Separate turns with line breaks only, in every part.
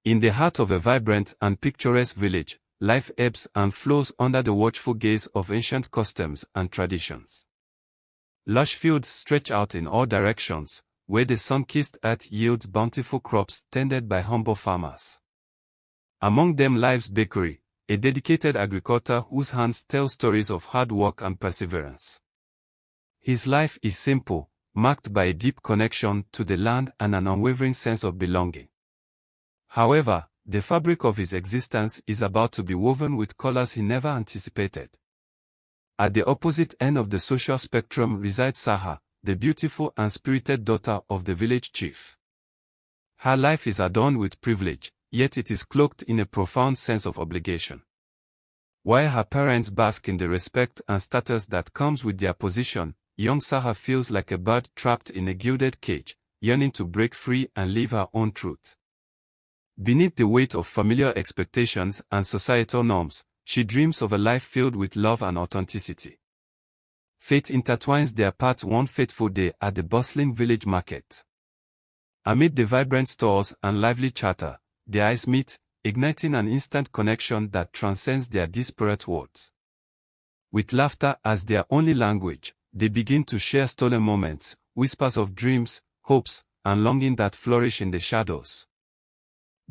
In the heart of a vibrant and picturesque village, life ebbs and flows under the watchful gaze of ancient customs and traditions. Lush fields stretch out in all directions, where the sun-kissed earth yields bountiful crops tended by humble farmers. Among them lives Bakari, a dedicated agricultor whose hands tell stories of hard work and perseverance. His life is simple, marked by a deep connection to the land and an unwavering sense of belonging. However, the fabric of his existence is about to be woven with colors he never anticipated. At the opposite end of the social spectrum resides Sarha, the beautiful and spirited daughter of the village chief. Her life is adorned with privilege, yet it is cloaked in a profound sense of obligation. While her parents bask in the respect and status that comes with their position, young Sarha feels like a bird trapped in a gilded cage, yearning to break free and live her own truth. Beneath the weight of familiar expectations and societal norms, she dreams of a life filled with love and authenticity. Fate intertwines their paths one fateful day at the bustling village market. Amid the vibrant stores and lively chatter, their eyes meet, igniting an instant connection that transcends their disparate worlds. With laughter as their only language, they begin to share stolen moments, whispers of dreams, hopes, and longing that flourish in the shadows.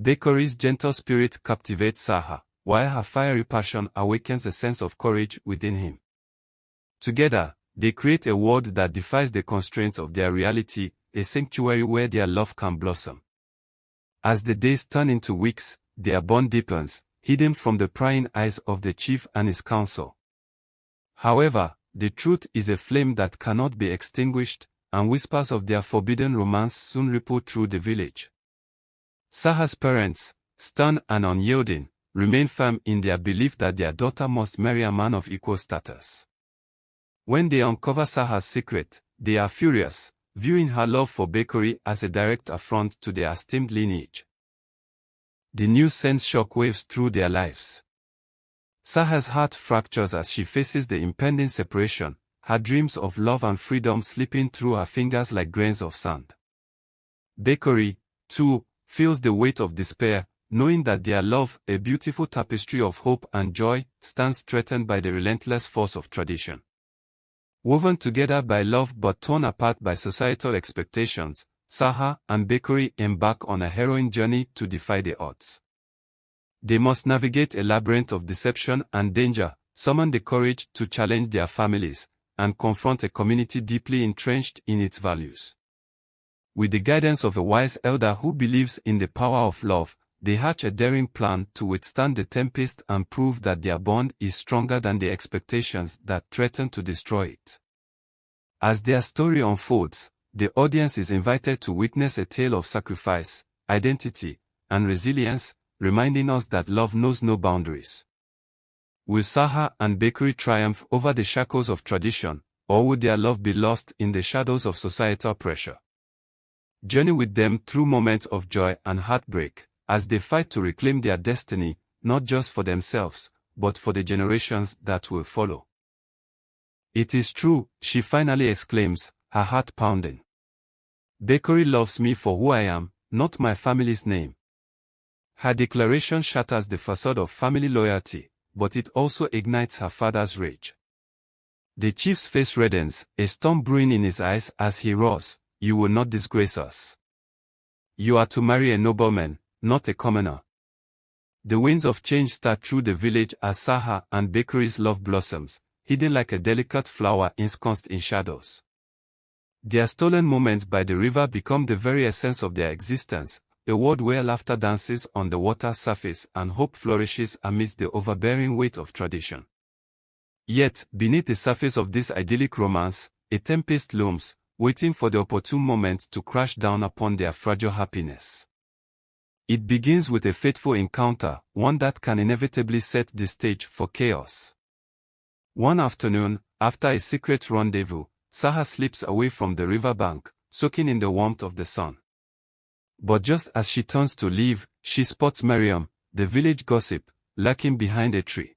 Bakari's gentle spirit captivates Sarha, while her fiery passion awakens a sense of courage within him. Together, they create a world that defies the constraints of their reality, a sanctuary where their love can blossom. As the days turn into weeks, their bond deepens, hidden from the prying eyes of the chief and his council. However, the truth is a flame that cannot be extinguished, and whispers of their forbidden romance soon ripple through the village. Sarha's parents, stern and unyielding, remain firm in their belief that their daughter must marry a man of equal status. When they uncover Sarha's secret, they are furious, viewing her love for Bakari as a direct affront to their esteemed lineage. The news sends shockwaves through their lives. Sarha's heart fractures as she faces the impending separation, her dreams of love and freedom slipping through her fingers like grains of sand. Bakari, too, feels the weight of despair, knowing that their love, a beautiful tapestry of hope and joy, stands threatened by the relentless force of tradition. Woven together by love but torn apart by societal expectations, Sarha and Bakari embark on a harrowing journey to defy the odds. They must navigate a labyrinth of deception and danger, summon the courage to challenge their families, and confront a community deeply entrenched in its values. With the guidance of a wise elder who believes in the power of love, they hatch a daring plan to withstand the tempest and prove that their bond is stronger than the expectations that threaten to destroy it. As their story unfolds, the audience is invited to witness a tale of sacrifice, identity, and resilience, reminding us that love knows no boundaries. Will Sarha and Bakari triumph over the shackles of tradition, or would their love be lost in the shadows of societal pressure? Journey with them through moments of joy and heartbreak, as they fight to reclaim their destiny, not just for themselves, but for the generations that will follow. It is true, she finally exclaims, her heart pounding. Bakari loves me for who I am, not my family's name. Her declaration shatters the facade of family loyalty, but it also ignites her father's rage. The chief's face reddens, a storm brewing in his eyes as he roars, "You will not disgrace us. You are to marry a nobleman, not a commoner." The winds of change start through the village as Sarha and Bakari's love blossoms, hidden like a delicate flower ensconced in shadows. Their stolen moments by the river become the very essence of their existence, a world where laughter dances on the water's surface and hope flourishes amidst the overbearing weight of tradition. Yet, beneath the surface of this idyllic romance, a tempest looms, waiting for the opportune moment to crash down upon their fragile happiness. It begins with a fateful encounter, one that can inevitably set the stage for chaos. One afternoon, after a secret rendezvous, Sarha slips away from the riverbank, soaking in the warmth of the sun. But just as she turns to leave, she spots Mariam, the village gossip, lurking behind a tree.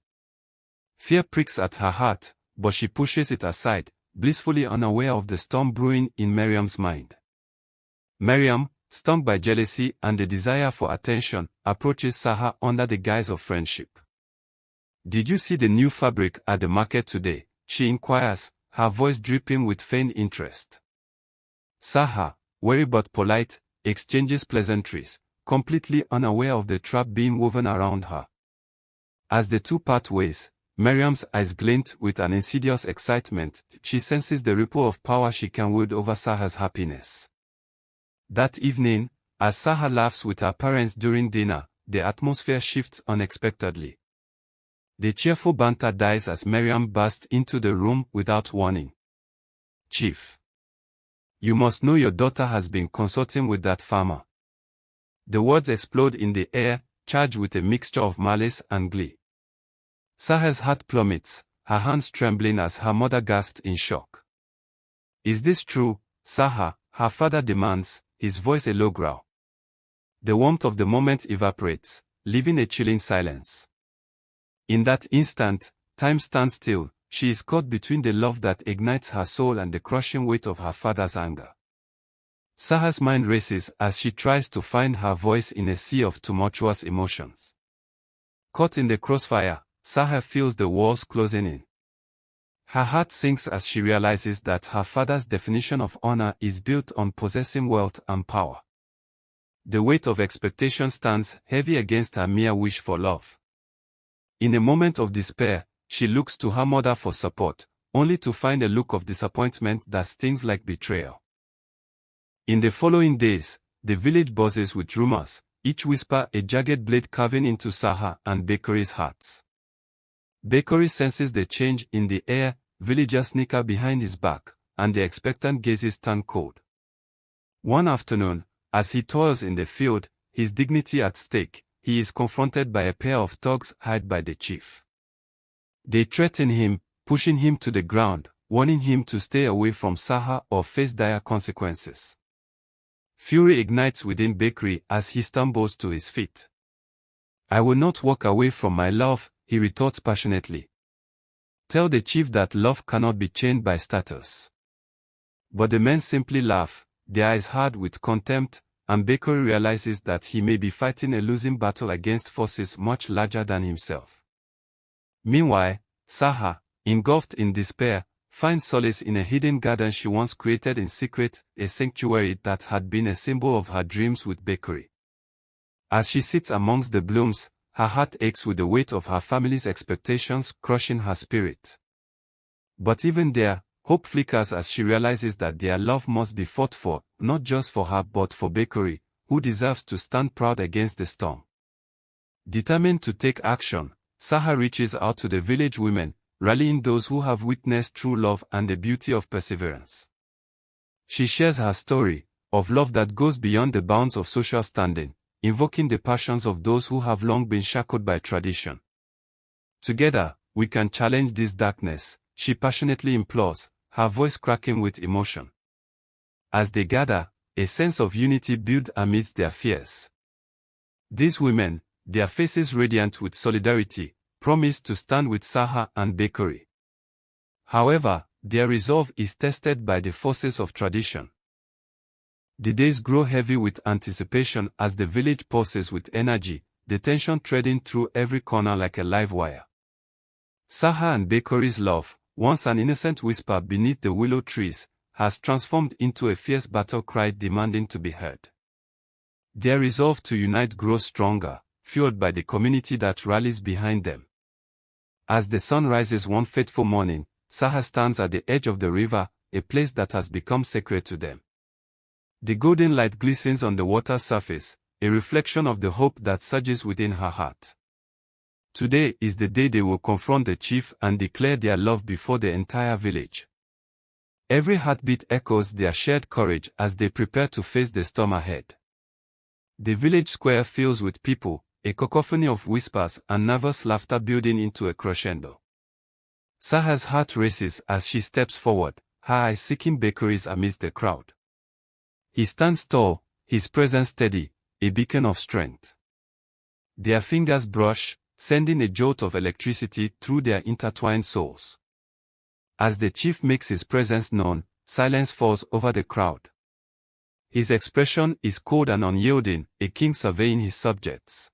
Fear pricks at her heart, but she pushes it aside, blissfully unaware of the storm brewing in Mariam's mind. "Mariam," stung by jealousy and the desire for attention, approaches Sarha under the guise of friendship. "Did you see the new fabric at the market today?" she inquires, her voice dripping with feigned interest. Sarha, wary but polite, exchanges pleasantries, completely unaware of the trap being woven around her. As the two part ways, Miriam's eyes glint with an insidious excitement. She senses the ripple of power she can wield over Sarha's happiness. That evening, as Sarha laughs with her parents during dinner, the atmosphere shifts unexpectedly. The cheerful banter dies as Miriam bursts into the room without warning. "Chief, you must know your daughter has been consulting with that farmer." The words explode in the air, charged with a mixture of malice and glee. Sarha's heart plummets, her hands trembling as her mother gasps in shock. "Is this true, Sarha?" her father demands, his voice a low growl. The warmth of the moment evaporates, leaving a chilling silence. In that instant, time stands still. She is caught between the love that ignites her soul and the crushing weight of her father's anger. Sarha's mind races as she tries to find her voice in a sea of tumultuous emotions. Caught in the crossfire, Sarha feels the walls closing in. Her heart sinks as she realizes that her father's definition of honor is built on possessing wealth and power. The weight of expectation stands heavy against her mere wish for love. In a moment of despair, she looks to her mother for support, only to find a look of disappointment that stings like betrayal. In the following days, the village buzzes with rumors, each whisper a jagged blade carving into Sarha and Bakari's hearts. Bakari senses the change in the air, villagers snicker behind his back, and the expectant gazes turn cold. One afternoon, as he toils in the field, his dignity at stake, he is confronted by a pair of thugs hired by the chief. They threaten him, pushing him to the ground, warning him to stay away from Sarha or face dire consequences. Fury ignites within Bakari as he stumbles to his feet. "I will not walk away from my love," he retorts passionately. "Tell the chief that love cannot be chained by status." But the men simply laugh, their eyes hard with contempt, and Bakari realizes that he may be fighting a losing battle against forces much larger than himself. Meanwhile, Sarha, engulfed in despair, finds solace in a hidden garden she once created in secret, a sanctuary that had been a symbol of her dreams with Bakari. As she sits amongst the blooms, her heart aches with the weight of her family's expectations crushing her spirit. But even there, hope flickers as she realizes that their love must be fought for, not just for her but for Bakari, who deserves to stand proud against the storm. Determined to take action, Sarha reaches out to the village women, rallying those who have witnessed true love and the beauty of perseverance. She shares her story, of love that goes beyond the bounds of social standing, invoking the passions of those who have long been shackled by tradition. "Together, we can challenge this darkness," she passionately implores, her voice cracking with emotion. As they gather, a sense of unity builds amidst their fears. These women, their faces radiant with solidarity, promise to stand with Sarha and Bakari. However, their resolve is tested by the forces of tradition. The days grow heavy with anticipation as the village pulses with energy, the tension threading through every corner like a live wire. Sarha and Bakari's love, once an innocent whisper beneath the willow trees, has transformed into a fierce battle cry demanding to be heard. Their resolve to unite grows stronger, fueled by the community that rallies behind them. As the sun rises one fateful morning, Sarha stands at the edge of the river, a place that has become sacred to them. The golden light glistens on the water's surface, a reflection of the hope that surges within her heart. Today is the day they will confront the chief and declare their love before the entire village. Every heartbeat echoes their shared courage as they prepare to face the storm ahead. The village square fills with people, a cacophony of whispers and nervous laughter building into a crescendo. Sarha's heart races as she steps forward, her eyes seeking Bakari's amidst the crowd. He stands tall, his presence steady, a beacon of strength. Their fingers brush, sending a jolt of electricity through their intertwined souls. As the chief makes his presence known, silence falls over the crowd. His expression is cold and unyielding, a king surveying his subjects.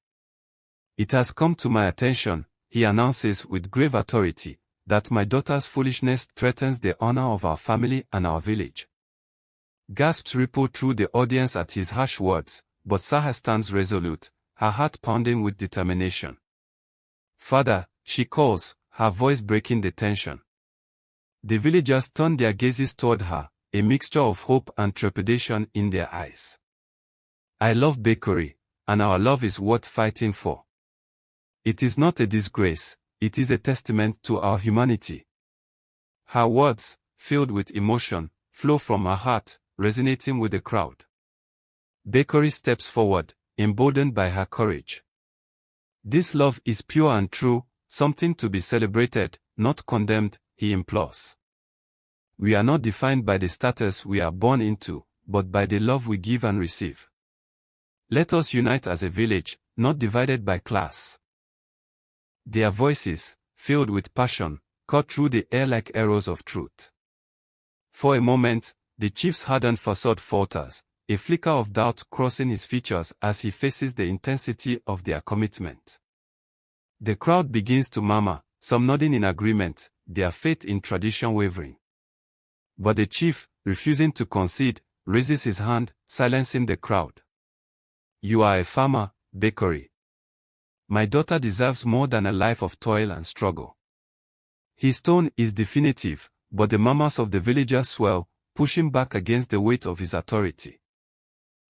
"It has come to my attention," he announces with grave authority, "that my daughter's foolishness threatens the honor of our family and our village." Gasps ripple through the audience at his harsh words, but Sarha stands resolute, her heart pounding with determination. "Father," she calls, her voice breaking the tension. The villagers turn their gazes toward her, a mixture of hope and trepidation in their eyes. "I love Bakari, and our love is worth fighting for. It is not a disgrace, it is a testament to our humanity." Her words, filled with emotion, flow from her heart, resonating with the crowd. Bakari steps forward, emboldened by her courage. "This love is pure and true, something to be celebrated, not condemned," he implores. "We are not defined by the status we are born into, but by the love we give and receive. Let us unite as a village, not divided by class." Their voices, filled with passion, cut through the air like arrows of truth. For a moment, the chief's hardened facade falters, a flicker of doubt crossing his features as he faces the intensity of their commitment. The crowd begins to murmur, some nodding in agreement, their faith in tradition wavering. But the chief, refusing to concede, raises his hand, silencing the crowd. "You are a farmer, Bakari. My daughter deserves more than a life of toil and struggle." His tone is definitive, but the murmurs of the villagers swell, pushing back against the weight of his authority.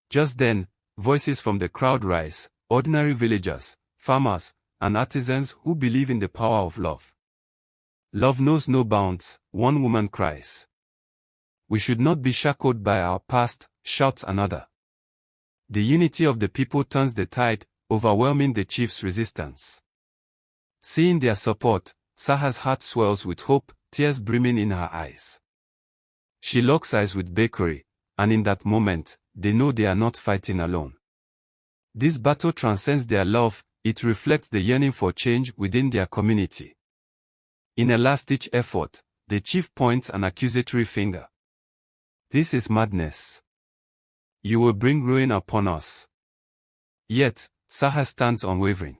Just then, voices from the crowd rise, ordinary villagers, farmers, and artisans who believe in the power of love. "Love knows no bounds," one woman cries. "We should not be shackled by our past," shouts another. The unity of the people turns the tide, overwhelming the chief's resistance. Seeing their support, Sarha's heart swells with hope, tears brimming in her eyes. She locks eyes with Bakari, and in that moment, they know they are not fighting alone. This battle transcends their love, it reflects the yearning for change within their community. In a last-ditch effort, the chief points an accusatory finger. "This is madness. You will bring ruin upon us." Yet, Sarha stands unwavering.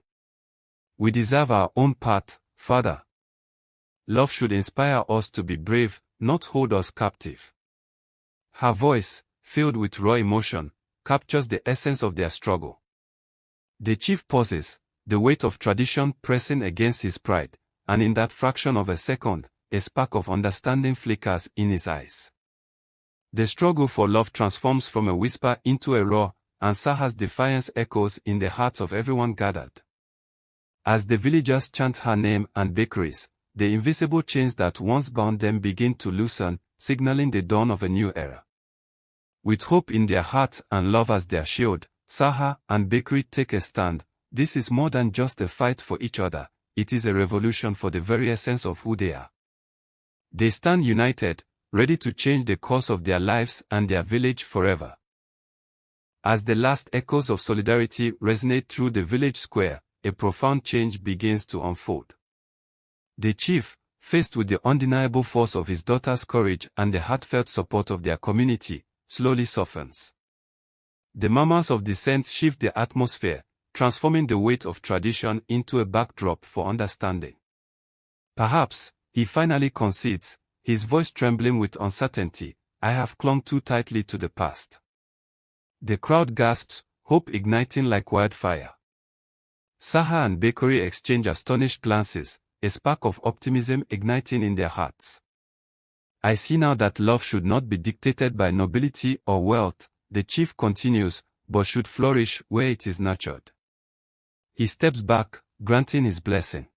"We deserve our own path, Father. Love should inspire us to be brave, not hold us captive." Her voice, filled with raw emotion, captures the essence of their struggle. The chief pauses, the weight of tradition pressing against his pride, and in that fraction of a second, a spark of understanding flickers in his eyes. The struggle for love transforms from a whisper into a roar, and Sarha's defiance echoes in the hearts of everyone gathered. As the villagers chant her name and Bakari's, the invisible chains that once bound them begin to loosen, signaling the dawn of a new era. With hope in their hearts and love as their shield, Sarha and Bakari take a stand. This is more than just a fight for each other, it is a revolution for the very essence of who they are. They stand united, ready to change the course of their lives and their village forever. As the last echoes of solidarity resonate through the village square, a profound change begins to unfold. The chief, faced with the undeniable force of his daughter's courage and the heartfelt support of their community, slowly softens. The murmurs of dissent shift the atmosphere, transforming the weight of tradition into a backdrop for understanding. Perhaps, he finally concedes, his voice trembling with uncertainty, "I have clung too tightly to the past." The crowd gasps, hope igniting like wildfire. Sarha and Bakari exchange astonished glances, a spark of optimism igniting in their hearts. "I see now that love should not be dictated by nobility or wealth," the chief continues, "but should flourish where it is nurtured." He steps back, granting his blessing.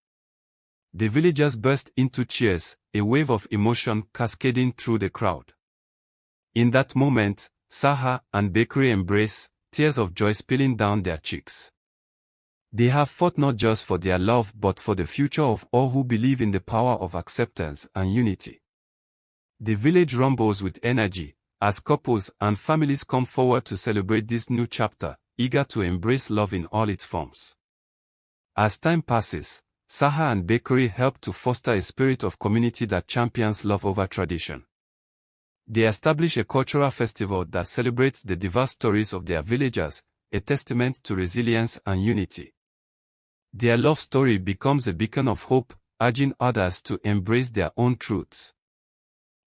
The villagers burst into cheers, a wave of emotion cascading through the crowd. In that moment, Sarha and Bakari embrace, tears of joy spilling down their cheeks. They have fought not just for their love but for the future of all who believe in the power of acceptance and unity. The village rumbles with energy, as couples and families come forward to celebrate this new chapter, eager to embrace love in all its forms. As time passes, Sarha and Bakari help to foster a spirit of community that champions love over tradition. They establish a cultural festival that celebrates the diverse stories of their villagers, a testament to resilience and unity. Their love story becomes a beacon of hope, urging others to embrace their own truths.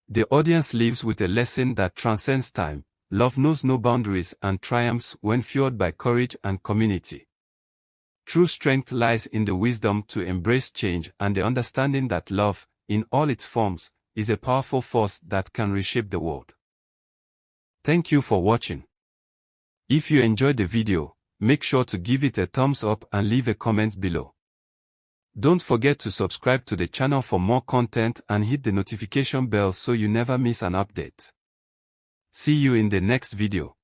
The audience leaves with a lesson that transcends time. Love knows no boundaries and triumphs when fueled by courage and community. True strength lies in the wisdom to embrace change and the understanding that love, in all its forms, is a powerful force that can reshape the world. Thank you for watching. If you enjoyed the video, make sure to give it a thumbs up and leave a comment below. Don't forget to subscribe to the channel for more content and hit the notification bell so you never miss an update. See you in the next video.